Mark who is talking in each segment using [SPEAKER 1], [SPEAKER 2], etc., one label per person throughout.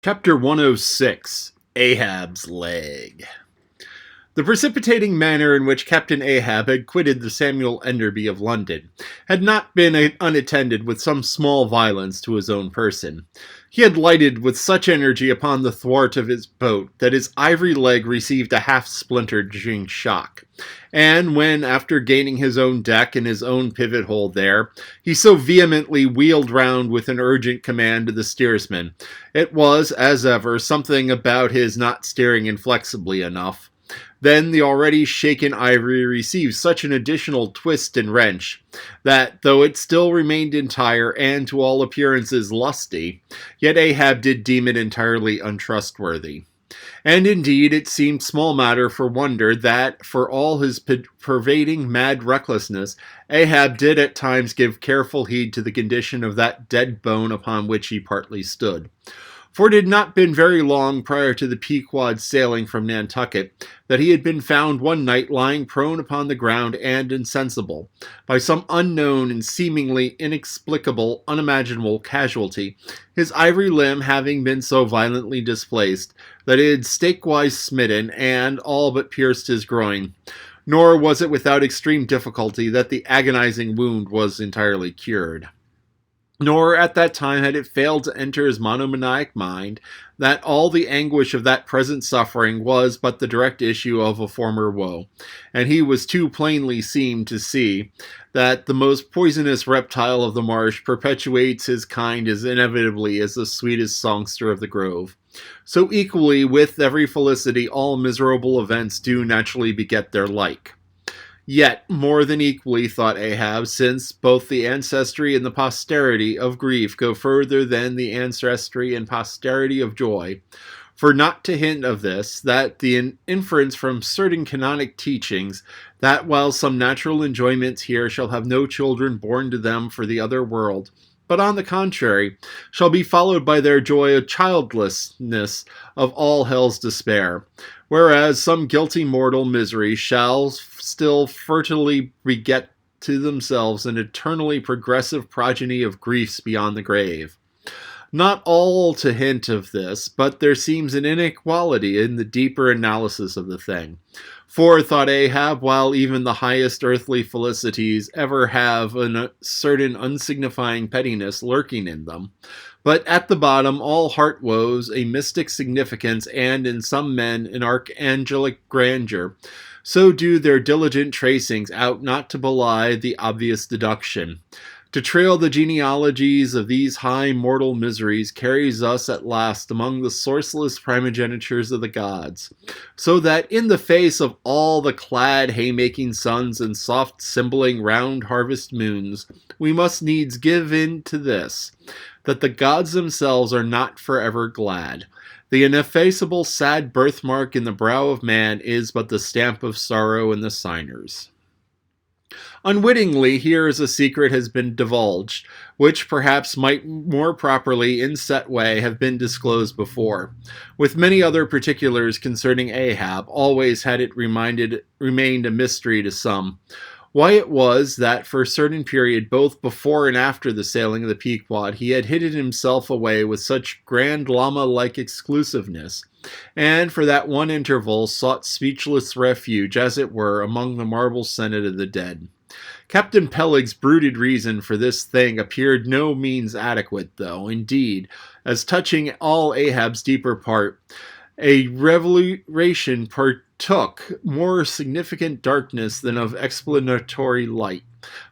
[SPEAKER 1] Chapter 106, Ahab's Leg. The precipitating manner in which Captain Ahab had quitted the Samuel Enderby of London had not been unattended with some small violence to his own person. He had lighted with such energy upon the thwart of his boat that his ivory leg received a half-splintered shock, and when, after gaining his own deck and his own pivot hole there, he so vehemently wheeled round with an urgent command to the steersman, it was, as ever, something about his not steering inflexibly enough. Then the already shaken ivory received such an additional twist and wrench, that, though it still remained entire and to all appearances lusty, yet Ahab did deem it entirely untrustworthy. And indeed it seemed small matter for wonder that, for all his pervading mad recklessness, Ahab did at times give careful heed to the condition of that dead bone upon which he partly stood. For it had not been very long prior to the Pequod's sailing from Nantucket that he had been found one night lying prone upon the ground and insensible, by some unknown and seemingly inexplicable, unimaginable casualty, his ivory limb having been so violently displaced that it had stakewise smitten and all but pierced his groin. Nor was it without extreme difficulty that the agonizing wound was entirely cured. Nor at that time had it failed to enter his monomaniac mind that all the anguish of that present suffering was but the direct issue of a former woe, and he was too plainly seemed to see that the most poisonous reptile of the marsh perpetuates his kind as inevitably as the sweetest songster of the grove. So equally with every felicity all miserable events do naturally beget their like. Yet, more than equally, thought Ahab, since both the ancestry and the posterity of grief go further than the ancestry and posterity of joy, for not to hint of this, that the inference from certain canonic teachings, that while some natural enjoyments here shall have no children born to them for the other world, but on the contrary, shall be followed by their joy of childlessness of all hell's despair, whereas some guilty mortal misery shall still fertilely beget to themselves an eternally progressive progeny of griefs beyond the grave. Not all to hint of this, but there seems an inequality in the deeper analysis of the thing. For, thought Ahab, while even the highest earthly felicities ever have a certain unsignifying pettiness lurking in them, but at the bottom all heart woes a mystic significance and in some men an archangelic grandeur, so do their diligent tracings out not to belie the obvious deduction. To trail the genealogies of these high mortal miseries carries us at last among the sourceless primogenitures of the gods, so that in the face of all the clad haymaking suns and soft symboling round harvest moons, we must needs give in to this, that the gods themselves are not forever glad. The ineffaceable sad birthmark in the brow of man is but the stamp of sorrow in the signers. Unwittingly, here is a secret has been divulged, which perhaps might more properly, in set way, have been disclosed before. With many other particulars concerning Ahab, always had it remained a mystery to some. Why it was that for a certain period, both before and after the sailing of the Pequod, he had hidden himself away with such grand llama-like exclusiveness, and for that one interval sought speechless refuge, as it were, among the marble senate of the dead. Captain Peleg's bruited reason for this thing appeared no means adequate, though, indeed, as touching all Ahab's deeper part, a revelation partook more significant darkness than of explanatory light.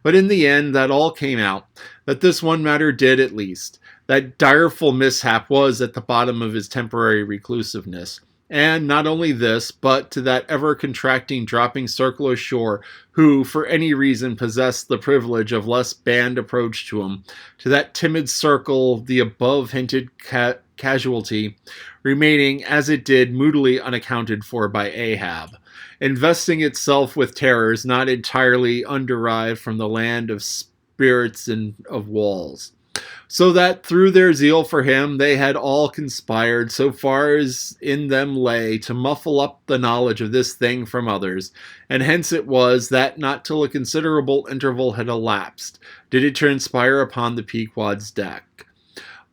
[SPEAKER 1] But in the end that all came out, that this one matter did at least, that direful mishap was at the bottom of his temporary reclusiveness. And not only this, but to that ever-contracting dropping circle ashore, who, for any reason, possessed the privilege of less banned approach to him, to that timid circle, the above-hinted casualty, remaining, as it did, moodily unaccounted for by Ahab, investing itself with terrors not entirely underived from the land of spirits and of walls. So that through their zeal for him they had all conspired, so far as in them lay, to muffle up the knowledge of this thing from others, and hence it was that not till a considerable interval had elapsed did it transpire upon the Pequod's deck.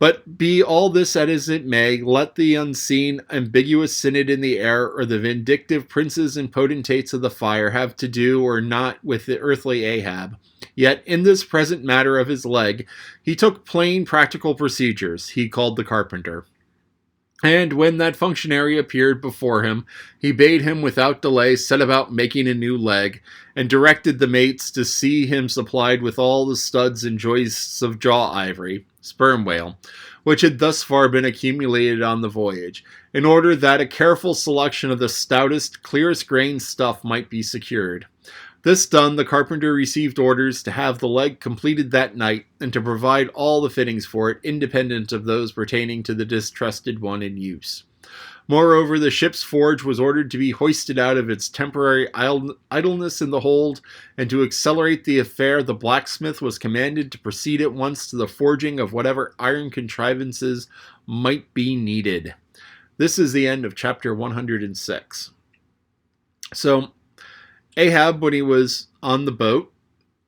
[SPEAKER 1] But be all this as it may, let the unseen, ambiguous synod in the air, or the vindictive princes and potentates of the fire have to do or not with the earthly Ahab. Yet in this present matter of his leg, he took plain practical procedures. He called the carpenter. And when that functionary appeared before him, he bade him without delay set about making a new leg, and directed the mates to see him supplied with all the studs and joists of jaw ivory, sperm whale, which had thus far been accumulated on the voyage, in order that a careful selection of the stoutest, clearest grained stuff might be secured. This done, the carpenter received orders to have the leg completed that night, and to provide all the fittings for it, independent of those pertaining to the distrusted one in use. Moreover, the ship's forge was ordered to be hoisted out of its temporary idleness in the hold, and to accelerate the affair, the blacksmith was commanded to proceed at once to the forging of whatever iron contrivances might be needed. This is the end of chapter 106. So, Ahab, when he was on the boat,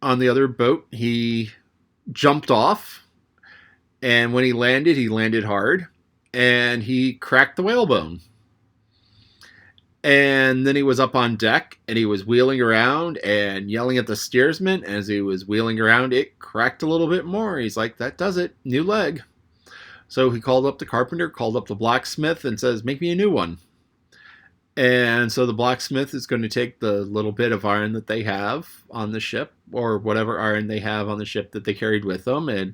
[SPEAKER 1] on the other boat, he jumped off, and when he landed hard, and he cracked the whalebone. And then he was up on deck, and he was wheeling around and yelling at the steersman. As he was wheeling around, it cracked a little bit more. He's like, that does it, new leg. So he called up the carpenter, called up the blacksmith, and says, make me a new one. And so the blacksmith is going to take the little bit of iron that they have on the ship, or whatever iron they have on the ship that they carried with them, and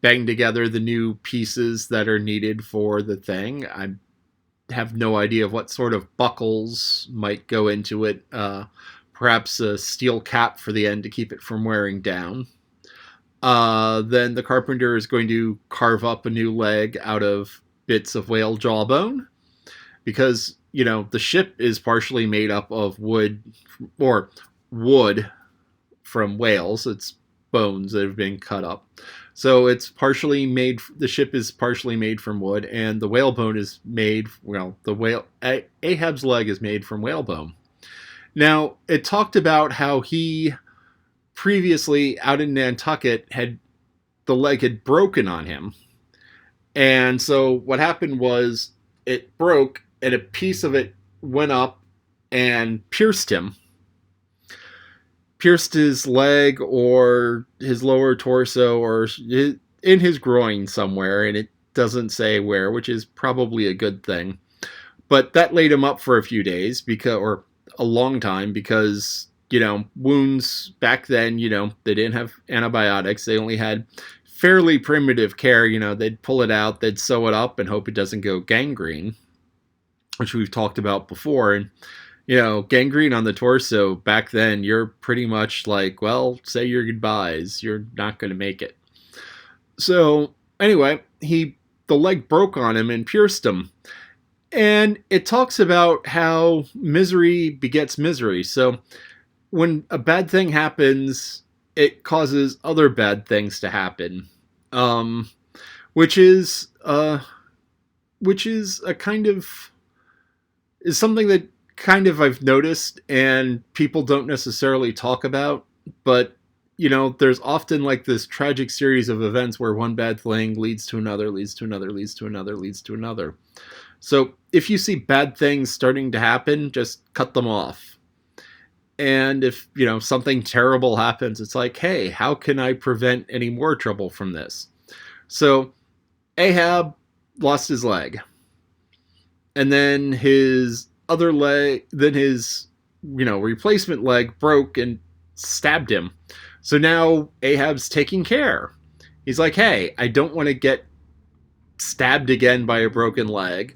[SPEAKER 1] bang together the new pieces that are needed for the thing. I have no idea of what sort of buckles might go into it. Perhaps a steel cap for the end to keep it from wearing down. Then the carpenter is going to carve up a new leg out of bits of whale jawbone, because the ship is partially made up of wood from whales. It's bones that have been cut up. So it's partially made, the ship is partially made from wood, and the whalebone is made, Ahab's leg is made from whalebone. Now, it talked about how he previously out in Nantucket the leg had broken on him. And so what happened was it broke, and a piece of it went up and pierced him. Pierced his leg or his lower torso or in his groin somewhere, and it doesn't say where, which is probably a good thing. But that laid him up for a few days, or a long time, because, wounds back then, they didn't have antibiotics. They only had fairly primitive care. They'd pull it out, they'd sew it up and hope it doesn't go gangrene, which we've talked about before. And, gangrene on the torso back then, you're pretty much like, well, say your goodbyes. You're not going to make it. So anyway, the leg broke on him and pierced him. And it talks about how misery begets misery. So when a bad thing happens, it causes other bad things to happen. Which is a kind of, is something that kind of I've noticed and people don't necessarily talk about, but there's often like this tragic series of events where one bad thing leads to another, leads to another, leads to another, leads to another. So if you see bad things starting to happen, just cut them off. And if, something terrible happens, it's like, hey, how can I prevent any more trouble from this? So Ahab lost his leg. And then his other leg, then his, replacement leg broke and stabbed him. So now Ahab's taking care. He's like, hey, I don't want to get stabbed again by a broken leg.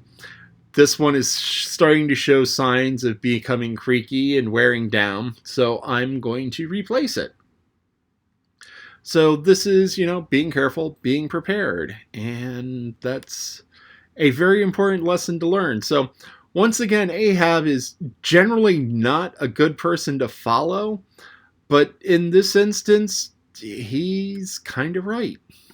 [SPEAKER 1] This one is starting to show signs of becoming creaky and wearing down, so I'm going to replace it. So this is, being careful, being prepared, and that's a very important lesson to learn. So once again, Ahab is generally not a good person to follow, but in this instance, he's kind of right.